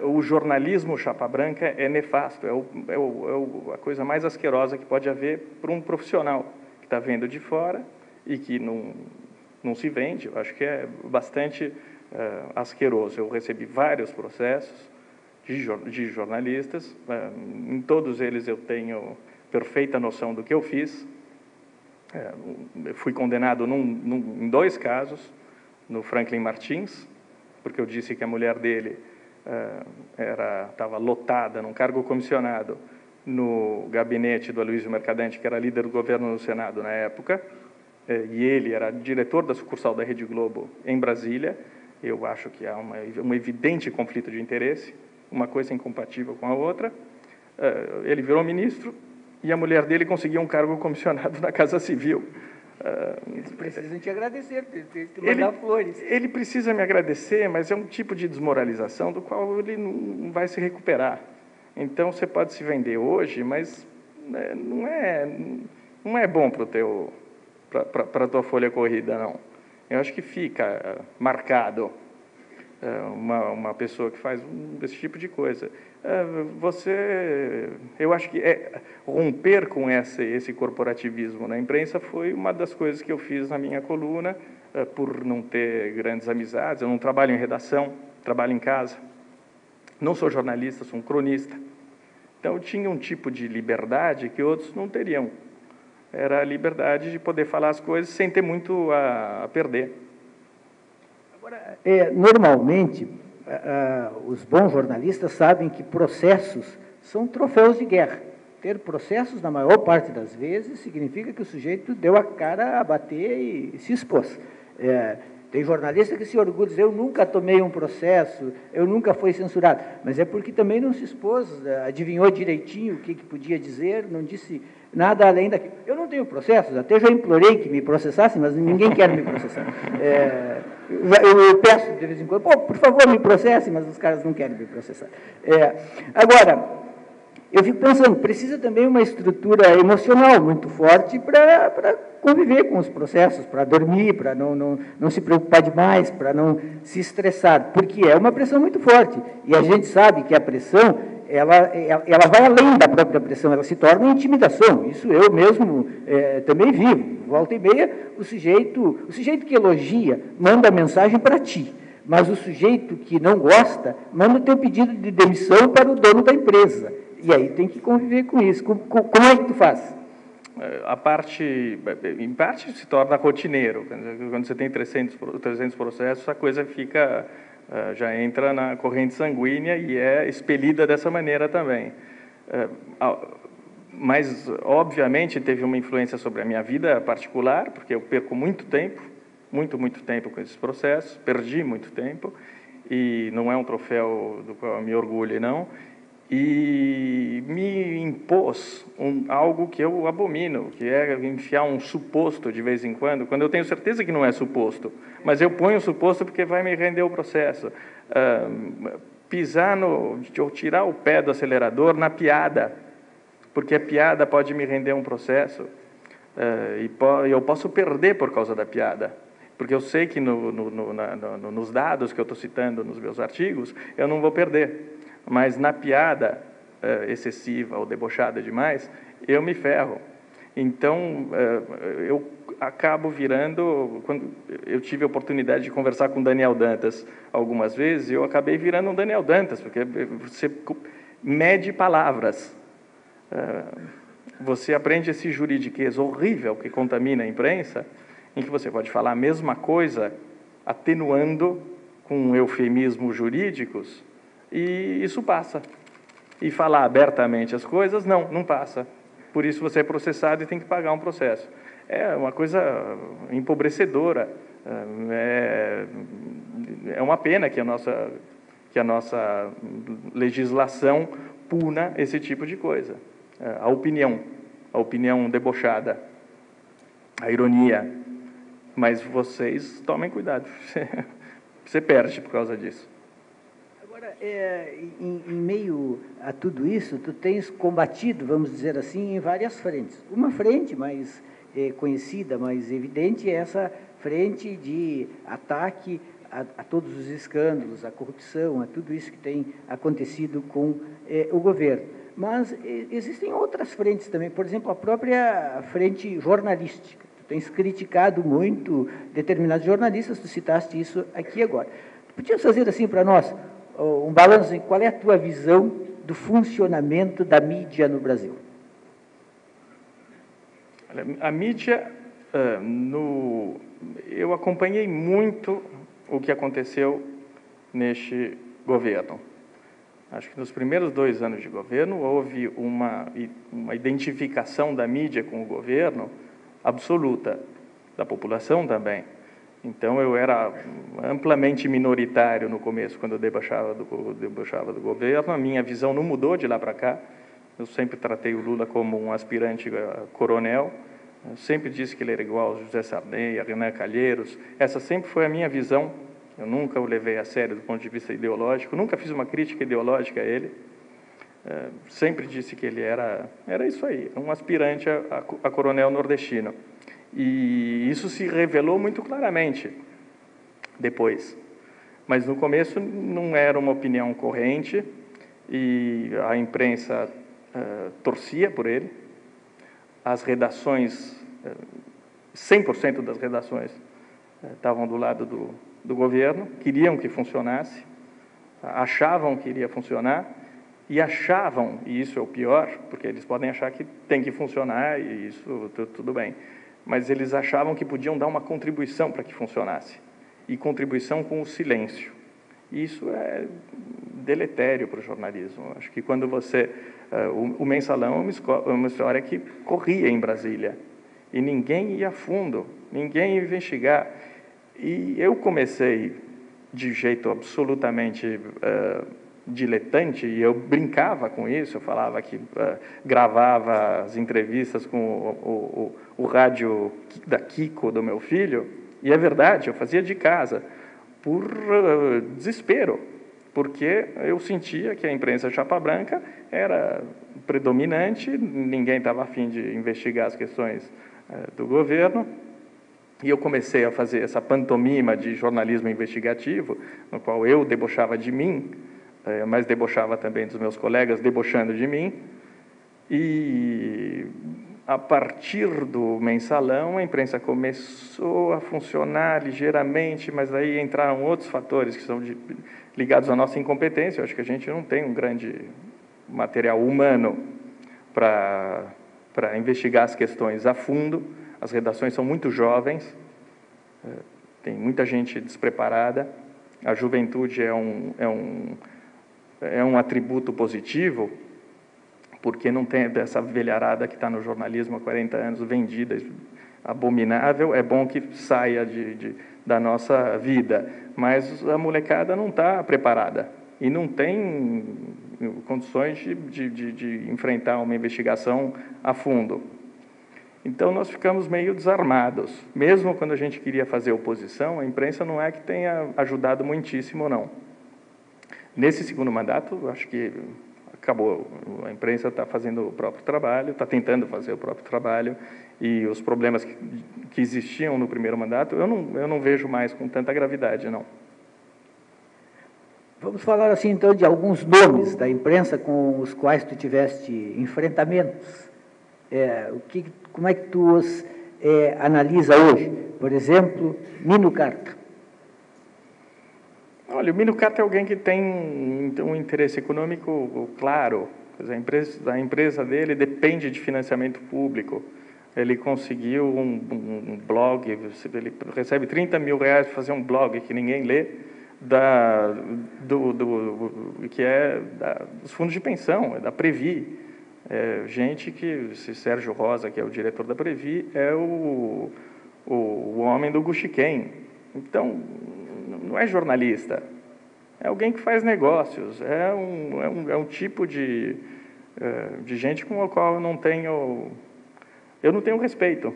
O jornalismo chapa branca é nefasto, a coisa mais asquerosa que pode haver para um profissional que está vendo de fora e que não se vende. Eu acho que é bastante asqueroso. Eu recebi vários processos de jornalistas, em todos eles eu tenho perfeita noção do que eu fiz. Fui condenado em 2 casos, no Franklin Martins, porque eu disse que a mulher dele estava lotada num cargo comissionado no gabinete do Aloysio Mercadante, que era líder do governo no Senado na época, e ele era diretor da sucursal da Rede Globo em Brasília. Eu acho que há um evidente conflito de interesse, uma coisa incompatível com a outra. Ele virou ministro e a mulher dele conseguiu um cargo comissionado na Casa Civil. Eles precisam te agradecer, te mandar flores. Ele precisa me agradecer, mas é um tipo de desmoralização do qual ele não vai se recuperar. Então, você pode se vender hoje, mas não é bom para a tua folha corrida, não. Eu acho que fica marcado uma pessoa que faz esse tipo de coisa. Eu acho que romper com esse corporativismo na imprensa foi uma das coisas que eu fiz na minha coluna, por não ter grandes amizades. Eu não trabalho em redação, trabalho em casa. Não sou jornalista, sou um cronista. Então, eu tinha um tipo de liberdade que outros não teriam. Era a liberdade de poder falar as coisas sem ter muito a perder. Agora, normalmente, os bons jornalistas sabem que processos são troféus de guerra. Ter processos, na maior parte das vezes, significa que o sujeito deu a cara a bater e se expôs. Tem jornalista que se orgulha de dizer: eu nunca tomei um processo, eu nunca fui censurado. Mas é porque também não se expôs, adivinhou direitinho o que podia dizer, não disse nada além daquilo. Eu não tenho processos, até já implorei que me processassem, mas ninguém quer me processar. Eu peço de vez em quando: por favor, me processem, mas os caras não querem me processar. Agora, eu fico pensando, precisa também uma estrutura emocional muito forte para conviver com os processos, para dormir, para não se preocupar demais, para não se estressar, porque é uma pressão muito forte. E a gente sabe que a pressão, ela vai além da própria pressão, ela se torna intimidação. Isso eu mesmo também vivo. Volta e meia, o sujeito que elogia manda mensagem para ti, mas o sujeito que não gosta manda o teu pedido de demissão para o dono da empresa. E aí tem que conviver com isso. Como é que tu faz? Em parte, se torna rotineiro. Quando você tem 300 processos, a coisa já entra na corrente sanguínea e é expelida dessa maneira também. Mas, obviamente, teve uma influência sobre a minha vida particular, porque eu perco muito tempo com esses processos, perdi muito tempo, e não é um troféu do qual eu me orgulho, não. E me impôs algo que eu abomino, que é enfiar um suposto de vez em quando eu tenho certeza que não é suposto, mas eu ponho o suposto porque vai me render o processo. Ou tirar o pé do acelerador na piada, porque a piada pode me render um processo, e eu posso perder por causa da piada, porque eu sei que nos dados que eu estou citando nos meus artigos, eu não vou perder. Mas na piada excessiva ou debochada demais, eu me ferro. Então, eu acabo virando... Quando eu tive a oportunidade de conversar com Daniel Dantas algumas vezes, eu acabei virando um Daniel Dantas, porque você mede palavras. Você aprende esse juridiquês horrível que contamina a imprensa, em que você pode falar a mesma coisa, atenuando com eufemismos jurídicos, e isso passa. E falar abertamente as coisas, não passa. Por isso você é processado e tem que pagar um processo. É uma coisa empobrecedora. É uma pena que a nossa legislação puna esse tipo de coisa. A opinião debochada, a ironia. Mas vocês tomem cuidado. Você perde por causa disso. Em meio a tudo isso, tu tens combatido, vamos dizer assim, em várias frentes. Uma frente mais conhecida, mais evidente, é essa frente de ataque a todos os escândalos, à corrupção, a tudo isso que tem acontecido com o governo. Mas existem outras frentes também, por exemplo, a própria frente jornalística. Tu tens criticado muito determinados jornalistas, tu citaste isso aqui agora. Tu podias fazer assim para nós um balanço em qual é a tua visão do funcionamento da mídia no Brasil? A mídia, eu acompanhei muito o que aconteceu neste governo. Acho que nos primeiros 2 anos de governo houve uma identificação da mídia com o governo absoluta, da população também. Então, eu era amplamente minoritário no começo, quando eu debochava do governo. A minha visão não mudou de lá para cá. Eu sempre tratei o Lula como um aspirante a coronel. Eu sempre disse que ele era igual ao José Sarney, a Renan Calheiros. Essa sempre foi a minha visão. Eu nunca o levei a sério do ponto de vista ideológico. Nunca fiz uma crítica ideológica a ele. Sempre disse que ele era isso aí, um aspirante a coronel nordestino. E isso se revelou muito claramente depois. Mas no começo não era uma opinião corrente e a imprensa torcia por ele. As redações, 100% das redações estavam do lado do governo, queriam que funcionasse, achavam que iria funcionar e achavam, e isso é o pior, porque eles podem achar que tem que funcionar e isso tudo bem, mas eles achavam que podiam dar uma contribuição para que funcionasse, e contribuição com o silêncio. Isso é deletério para o jornalismo. Acho que quando você... o Mensalão é uma história que corria em Brasília, e ninguém ia a fundo, ninguém ia investigar. E eu comecei de jeito absolutamente diletante, e eu brincava com isso, eu falava que gravava as entrevistas com o rádio da Kiko, do meu filho, e é verdade, eu fazia de casa, por desespero, porque eu sentia que a imprensa chapa branca era predominante, ninguém estava a fim de investigar as questões do governo, e eu comecei a fazer essa pantomima de jornalismo investigativo, no qual eu debochava de mim, mas debochava também dos meus colegas, debochando de mim, e a partir do Mensalão, a imprensa começou a funcionar ligeiramente, mas aí entraram outros fatores que são ligados à nossa incompetência. Eu acho que a gente não tem um grande material humano para investigar as questões a fundo. As redações são muito jovens, tem muita gente despreparada. A juventude é um atributo positivo, porque não tem essa velharada que está no jornalismo há 40 anos, vendida, abominável. É bom que saia da nossa vida, mas a molecada não está preparada e não tem condições de enfrentar uma investigação a fundo. Então, nós ficamos meio desarmados. Mesmo quando a gente queria fazer oposição, a imprensa não é que tenha ajudado muitíssimo, não. Nesse segundo mandato, acho que acabou. A imprensa está fazendo o próprio trabalho, está tentando fazer o próprio trabalho, e os problemas que existiam no primeiro mandato, eu não vejo mais com tanta gravidade, não. Vamos falar assim, então, de alguns nomes da imprensa com os quais tu tiveste enfrentamentos. Como é que tu os analisa hoje? Por exemplo, Mino Carta. Olha, o Mino Carta é alguém que tem um interesse econômico claro. Quer dizer, a empresa dele depende de financiamento público. Ele conseguiu um blog, ele recebe 30 mil reais para fazer um blog que ninguém lê, que é dos fundos de pensão, é da Previ. Gente que, se Sérgio Rosa, que é o diretor da Previ, é o homem do Guxiquem. Então, não é jornalista, é alguém que faz negócios, é um tipo de gente com o qual eu não tenho respeito.